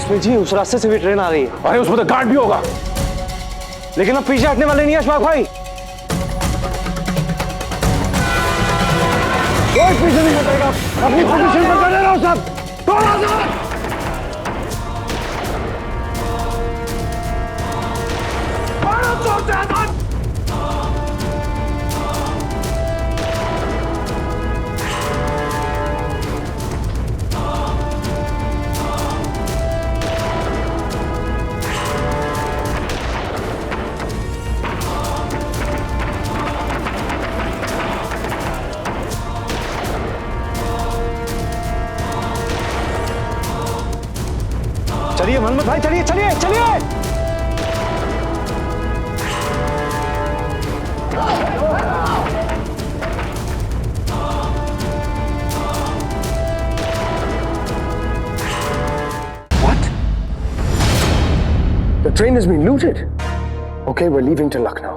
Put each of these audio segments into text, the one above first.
बिस्मिल जी, उस रास्ते से भी ट्रेन आ रही है। अरे उसमें तो गार्ड भी होगा। लेकिन अब पीछे हटने वाले नहीं है अशफाक भाई। कोई पीछे नहीं हटेगा। अपनी पोजीशन पर बने रहो सब। थोड़ा सा चलिए मोहम्मद भाई, चलिए चलिए चलिए। What? The train has been looted. Okay, we're leaving to Lucknow.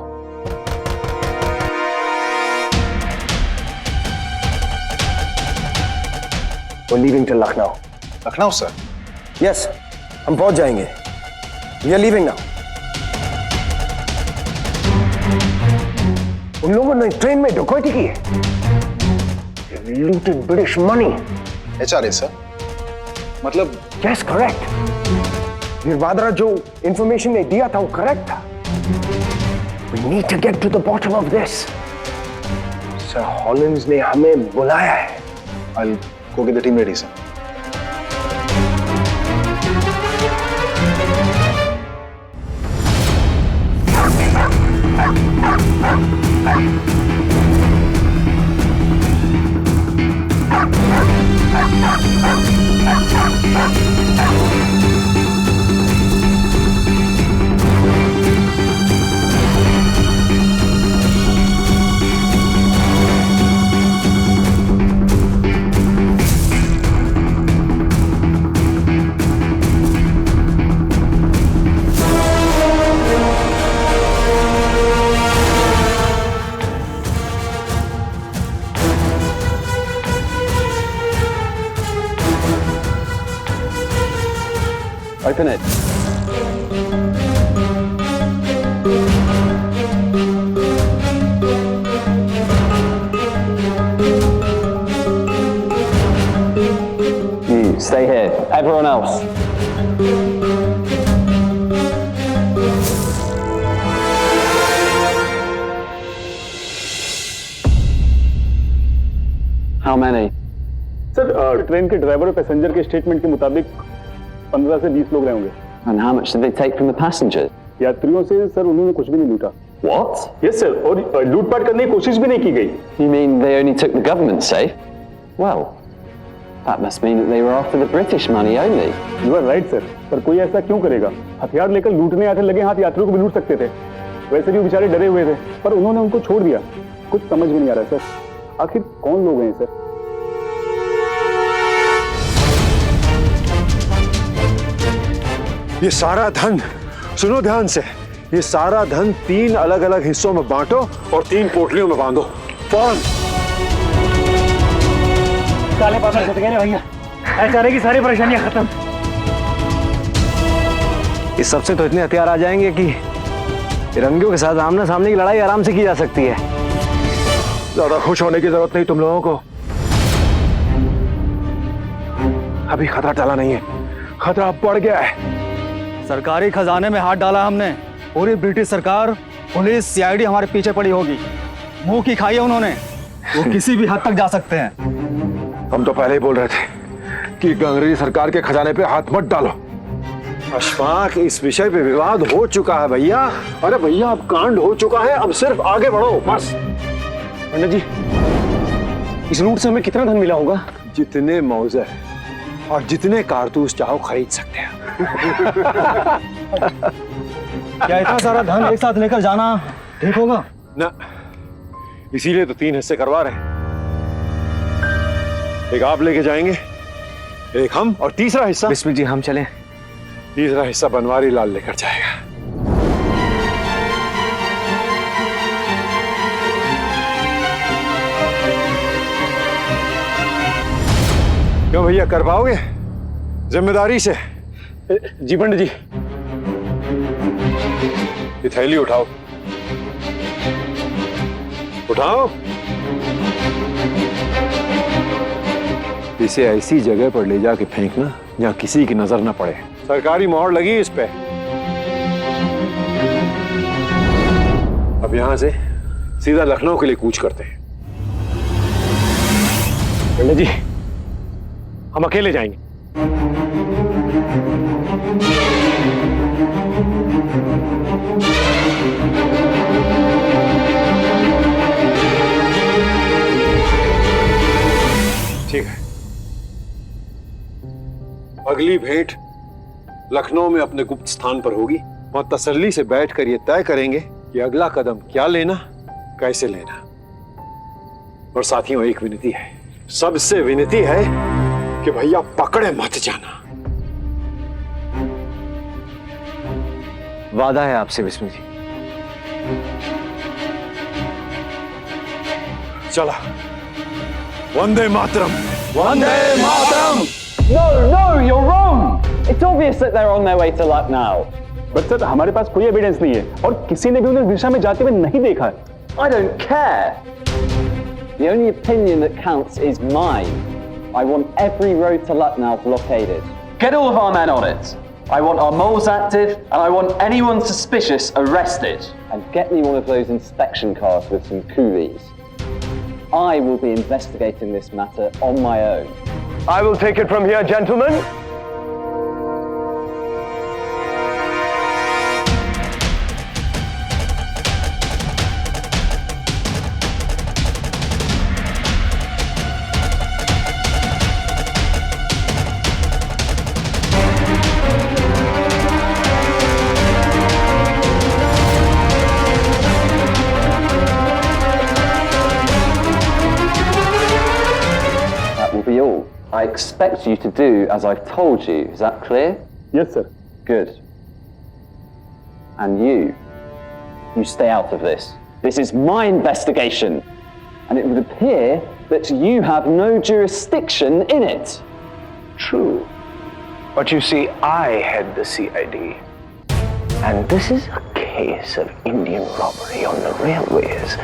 We're leaving to Lucknow. Lucknow sir? Yes, हम पहुंच जाएंगे। We are leaving now. उन लोगों ने ट्रेन में डकैती की है। They looted British money. HRA sir? मतलब? Yes, correct. वीरभद्रा जो इंफॉर्मेशन ने दिया था वो करेक्ट था। We need to get to the bottom of this. Sir Hollins ने हमें बुलाया है। I'll go get the team ready, sir. Open it. You stay here. Everyone else. How many? Sir train के ड्राइवर और passenger के statement के मुताबिक 15 से 20 लोग रहे होंगे। And how much did they take from the passengers? यात्रियों से सर उन्होंने कुछ भी नहीं लूटा। What? यस सर, और लूटपाट करने की कोशिश भी नहीं की गई। You mean they only took the government safe? Well, that must mean that they were after the British money only. You are right sir, पर कोई ऐसा क्यों करेगा? हथियार लेकर लूटने आते लगे हाथ यात्रियों को भी लूट सकते थे। वैसे भी वो बेचारे डरे हुए थे, पर उन्होंने उनको छोड़ दिया। कुछ समझ में नहीं आ रहा सर, आखिर कौन लोग हैं सर? ये सारा धन, सुनो ध्यान से, ये सारा धन 3 अलग अलग हिस्सों में बांटो और 3 पोटलियों में बांधो। फौरन। काले बादल छट गए भैया, HRA की सारी परेशानियां खत्म। इस सबसे तो इतने हथियार आ जाएंगे कि तिरंगियों के साथ आमने सामने की लड़ाई आराम से की जा सकती है। ज्यादा खुश होने की जरूरत नहीं तुम लोगों को। अभी खतरा टला नहीं है, खतरा बढ़ गया है। सरकारी खजाने में हाथ डाला हमने। पूरी ब्रिटिश सरकार, पुलिस, CID हमारे पीछे पड़ी होगी। मुंह की खाई है उन्होंने, वो किसी भी हद तक जा सकते हैं। हम तो पहले ही बोल रहे थे कि अंग्रेजी सरकार के खजाने पे हाथ मत डालो। अशफाक, इस विषय पे विवाद हो चुका है भैया। अरे भैया, अब कांड हो चुका है, अब सिर्फ आगे बढ़ो बस। पंडित जी, इस लूट से हमें कितना धन मिला होगा? जितने मौजे और जितने कारतूस चाहो खरीद सकते हैं। क्या इतना सारा धन एक साथ लेकर जाना ठीक होगा? ना, इसीलिए तो 3 हिस्से करवा रहे हैं। एक आप लेके जाएंगे, एक हम, और तीसरा हिस्सा बिस्मिल जी हम चलें। तीसरा हिस्सा बनवारी लाल लेकर जाएगा। क्यों भैया, कर पाओगे जिम्मेदारी से? जी पंडित जी। ये थैली उठाओ, उठाओ। इसे ऐसी जगह पर ले जाके फेंकना जहां किसी की नजर न पड़े। सरकारी मोहर लगी इस पे। अब यहां से सीधा लखनऊ के लिए कूच करते हैं। पंडित जी, हम अकेले जाएंगे। ठीक है, अगली भेंट लखनऊ में अपने गुप्त स्थान पर होगी। वहां तसल्ली से बैठकर ये तय करेंगे कि अगला कदम क्या लेना, कैसे लेना। और साथियों, एक विनती है, सबसे विनती है कि भैया पकड़े मत जाना। वादा है आपसे बिस्मिल जी। चला, Vande Mataram. Vande Mataram! No, no, you're wrong! It's obvious that they're on their way to Lucknow. But sir, हमारे पास कोई एविडेंस नहीं है और किसी ने भी उन्हें दिशा में जाते हुए नहीं देखा है। I don't care. The only opinion that counts is mine. I want every road to Lucknow blockaded. Get all of our men on it. I want our moles active, and I want anyone suspicious arrested. And get me one of those inspection cars with some coolies. I will be investigating this matter on my own. I will take it from here, gentlemen. I expect you to do as I've told you. Is that clear? Yes sir. Good. And you stay out of this. This is my investigation. And it would appear that you have no jurisdiction in it. True. But you see, I head the CID. And this is a case of Indian robbery on the railways,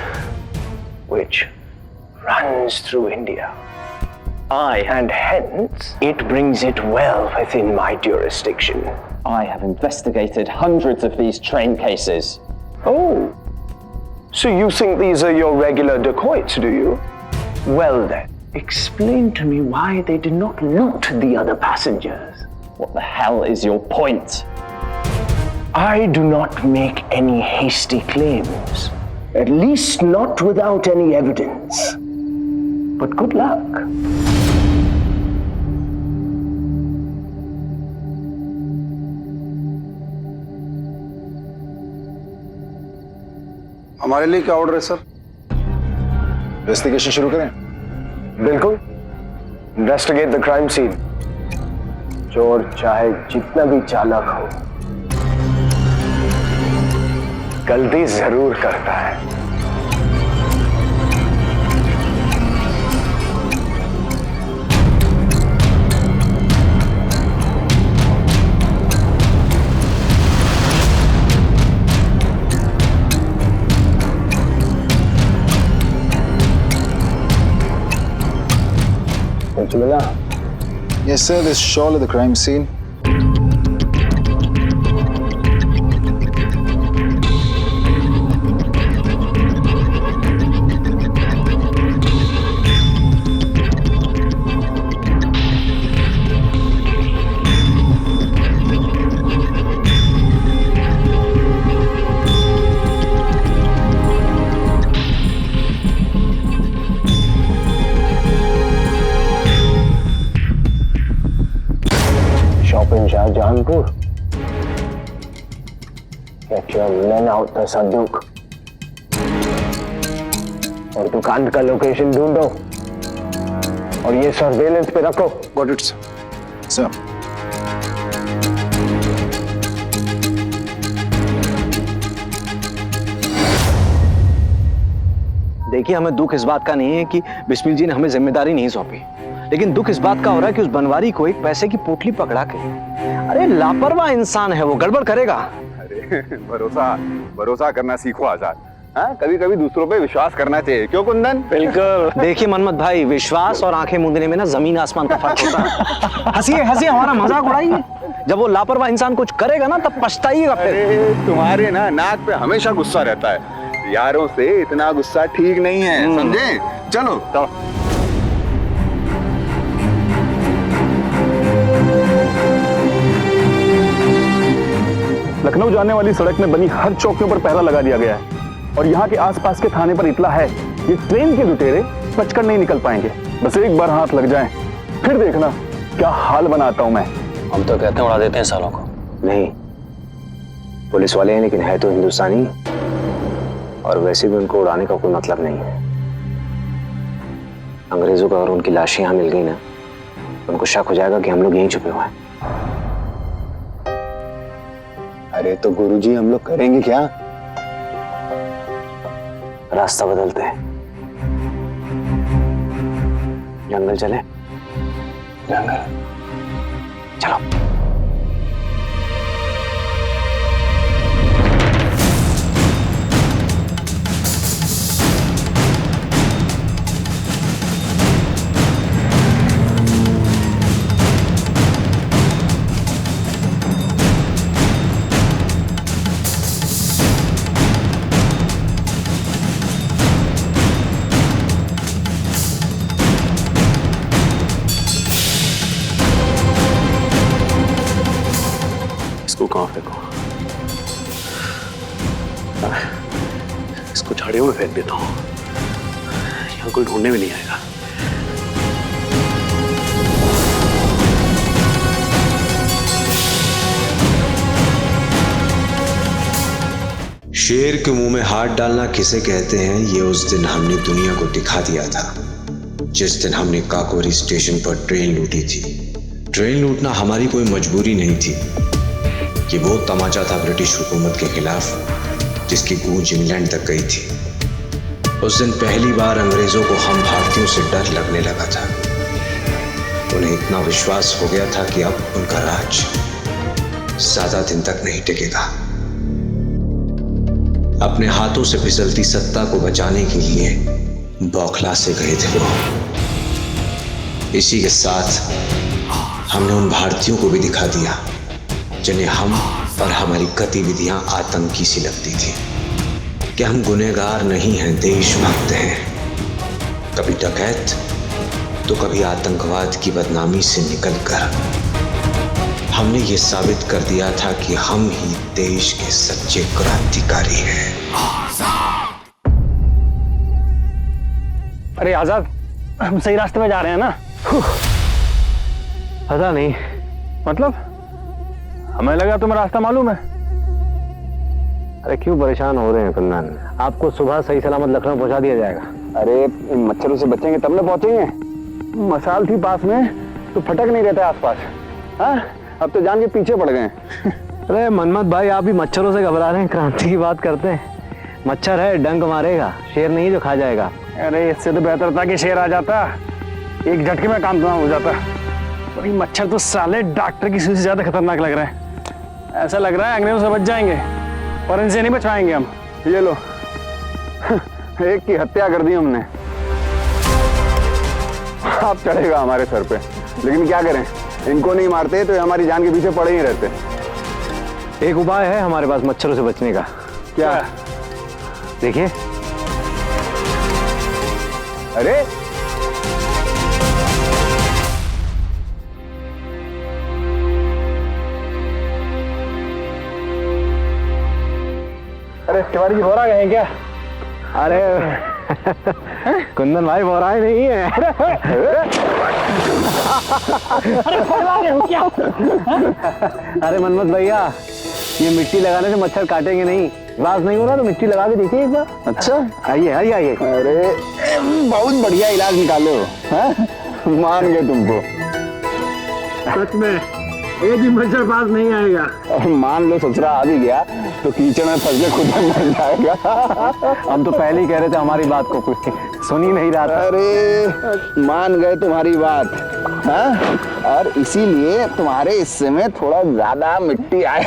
which runs through India. And hence, it brings it well within my jurisdiction. I have investigated hundreds of these train cases. Oh, so you think these are your regular dacoits, do you? Well then, explain to me why they did not loot the other passengers. What the hell is your point? I do not make any hasty claims. At least not without any evidence. But good luck. हमारे लिए क्या order है sir? Investigation शुरू करें? बिल्कुल। Investigate the crime scene. चोर चाहे जितना भी चालाक हो, गलती जरूर करता है। Yes, sir. There's shawl at the crime scene. Jahanpur. Get your men out the संदूक और दुकान का लोकेशन ढूंढो और ये सर्वेलेंस पे रखो। Got it, sir. देखिए, हमें दुख इस बात का नहीं है कि बिस्मिल जी ने हमें जिम्मेदारी नहीं सौंपी, लेकिन दुख इस बात का हो रहा है कि उस बनवारी को एक पैसे की पोटली पकड़ा के अरे लापरवाह इंसान है वो, गड़बड़ करेगा। अरे भरोसा करना सीखो आजाद। हाँ, कभी कभी दूसरों पे विश्वास करना चाहिए, क्यों कुंदन? बिल्कुल। देखिए मनमत भाई, विश्वास और आंखें मूंदने में ना जमीन आसमान का फर्क होता है। हंसिए हंसिए, हमारा मजाक उड़ाइए। जब वो लापरवाह इंसान कुछ करेगा ना तब पछताइएगा फिर। अरे तुम्हारे ना नाक पे हमेशा गुस्सा रहता है, यारों से इतना गुस्सा ठीक नहीं है, समझे? चलो चलो। लखनऊ जाने वाली सड़क में बनी हर चौकियों पर पहरा लगा दिया गया है और यहाँ के आसपास के थाने पर इतला है, ये ट्रेन के लुटेरे बचकर नहीं निकल पाएंगे। बस एक बार हाथ लग जाए, फिर देखना क्या हाल बनाता हूं मैं। हम तो कहते हैं उड़ा देते हैं सालों को। नहीं, पुलिस वाले हैं लेकिन है तो हिंदुस्तानी, और वैसे भी उनको उड़ाने का कोई मतलब नहीं है। अंग्रेजों का अगर उनकी लाशें यहाँ मिल गई ना, उनको शक हो जाएगा कि हम लोग यहीं छुपे हुए हैं। अरे तो गुरुजी हम लोग करेंगे क्या? रास्ता बदलते हैं, जंगल चले। जंगल चलो। इसको कहाँ फेंको? इसको झाड़ियों में फेंक देता हूँ, यहाँ कोई ढूंढने भी नहीं आएगा। शेर के मुंह में हाथ डालना किसे कहते हैं, ये उस दिन हमने दुनिया को दिखा दिया था, जिस दिन हमने काकोरी स्टेशन पर ट्रेन लूटी थी। ट्रेन लूटना हमारी कोई मजबूरी नहीं थी, ये वो तमाचा था ब्रिटिश हुकूमत के खिलाफ जिसकी गूंज इंग्लैंड तक गई थी। उस दिन पहली बार अंग्रेजों को हम भारतीयों से डर लगने लगा था। उन्हें इतना विश्वास हो गया था कि अब उनका राज ज्यादा दिन तक नहीं टिकेगा। अपने हाथों से फिसलती सत्ता को बचाने के लिए बौखला से गए थे वो। इसी के साथ हमने उन भारतीयों को भी दिखा दिया जिन्हें हम और हमारी गतिविधियां आतंकी सी लगती थी, कि हम गुनहगार नहीं हैं, देशभक्त हैं। कभी डकैत तो कभी आतंकवाद की बदनामी से निकलकर हमने ये साबित कर दिया था कि हम ही देश के सच्चे क्रांतिकारी हैं। अरे आजाद, हम सही रास्ते में जा रहे हैं ना? पता नहीं, मतलब हमें लगा तुम्हें रास्ता मालूम है। अरे क्यों परेशान हो रहे हैं कुंदन? आपको सुबह सही सलामत लखनऊ पहुंचा दिया जाएगा। अरे इन मच्छरों से बचेंगे तब ना पहुंचेंगे। मसाल थी पास में तो फटक नहीं रहता आसपास। हाँ, अब तो जान के पीछे पड़ गए। अरे मनमत भाई, आप भी मच्छरों से घबरा रहे हैं, क्रांति की बात करते हैं। मच्छर है, डंक मारेगा, शेर नहीं जो खा जाएगा। अरे इससे तो बेहतर था कि शेर आ जाता, एक झटके में काम तमाम हो जाता। और ये मच्छर तो साले डॉक्टर की सुई से ज्यादा खतरनाक लग रहे हैं। ऐसा लग रहा है अंग्रेजों से बच जाएंगे पर इनसे नहीं बच पाएंगे हम। ये लो, एक की हत्या कर दी हमने। आप चढ़ेगा हमारे सर पे, लेकिन क्या करें, इनको नहीं मारते तो हमारी जान के पीछे पड़े ही रहते। एक उपाय है हमारे पास मच्छरों से बचने का। क्या? देखिए। अरे अरे तिवारी जी बोरा गए हैं क्या? अरे कुंदन भाई बोराए नहीं है। अरे मनमत भैया, ये मिट्टी लगाने से मच्छर काटेंगे नहीं। इलाज नहीं हो रहा तो मिट्टी लगा के देखिए एक बार। अच्छा, आइए आइए आइए। अरे बहुत बढ़िया इलाज निकाले हो, मान गए तुमको। सच में एक भी मच्छर पास नहीं आएगा। और मान लो ससुरा आ भी गया तो कीचड़ में फंस के खुद मर जाएगा। हम तो पहले ही कह रहे थे हमारी बात को कुछ सुन ही नहीं रहा था। अरे मान गए तुम्हारी बात। हाँ? और इसीलिए तुम्हारे हिस्से में थोड़ा ज्यादा मिट्टी आए।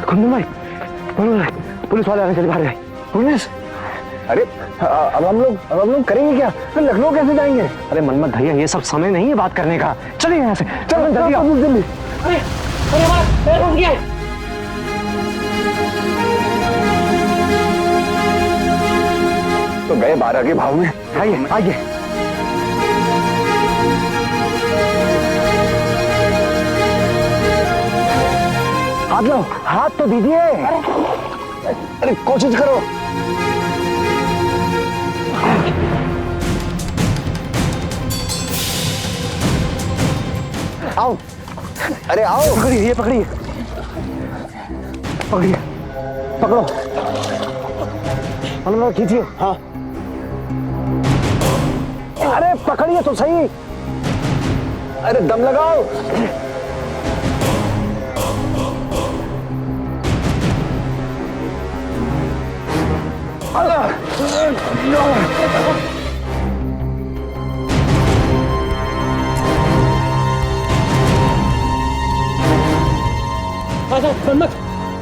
कुंदन भाई, पुलिस वाले आने चले बाहर गए। पुलिस? अरे अब हम लोग करेंगे क्या? फिर लखनऊ कैसे जाएंगे? अरे मनमत भैया, ये सब समय नहीं है बात करने का। चलिए यहाँ से, चलो जल्दी आओ। जल्दी। अरे हमारा पैर रुक गया। तो गए 12 के भाव में। आइए आइए। हाथ लो, हाथ तो दीजिए। अरे कोशिश करो। आओ, अरे आओ। पकड़िए, ये पकड़िए, पकड़िए, पकड़ो। मनोहर खींचिए। हाँ। अरे पकड़िए तो सही। अरे दम लगाओ।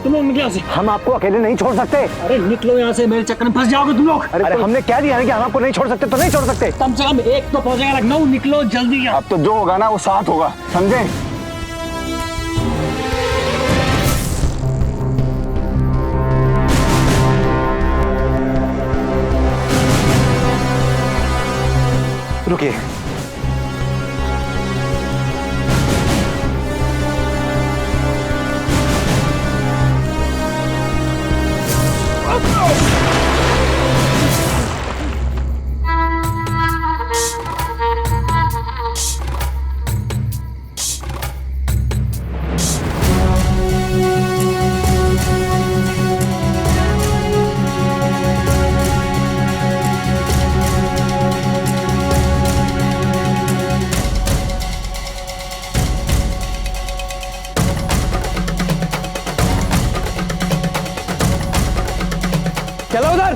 तुम लोग निकलो यहाँ से। हम आपको अकेले नहीं छोड़ सकते। अरे निकलो यहाँ से, मेरे चक्कर में फंस जाओगे तुम लोग। अरे हमने क्या दिया है कि हम आपको नहीं छोड़ सकते, तो नहीं छोड़ सकते। कम से कम एक तो पहुंचेगा लखनऊ। निकलो जल्दी यहाँ। अब तो जो होगा ना वो साथ होगा, समझे? रुकिए। चलो उधर।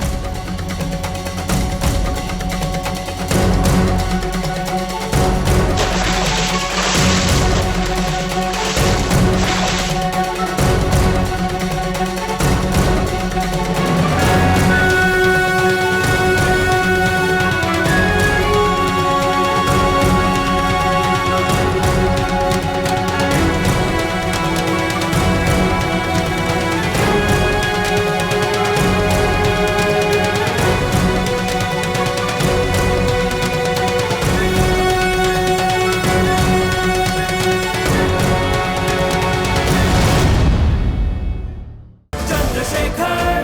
चंद्रशेखर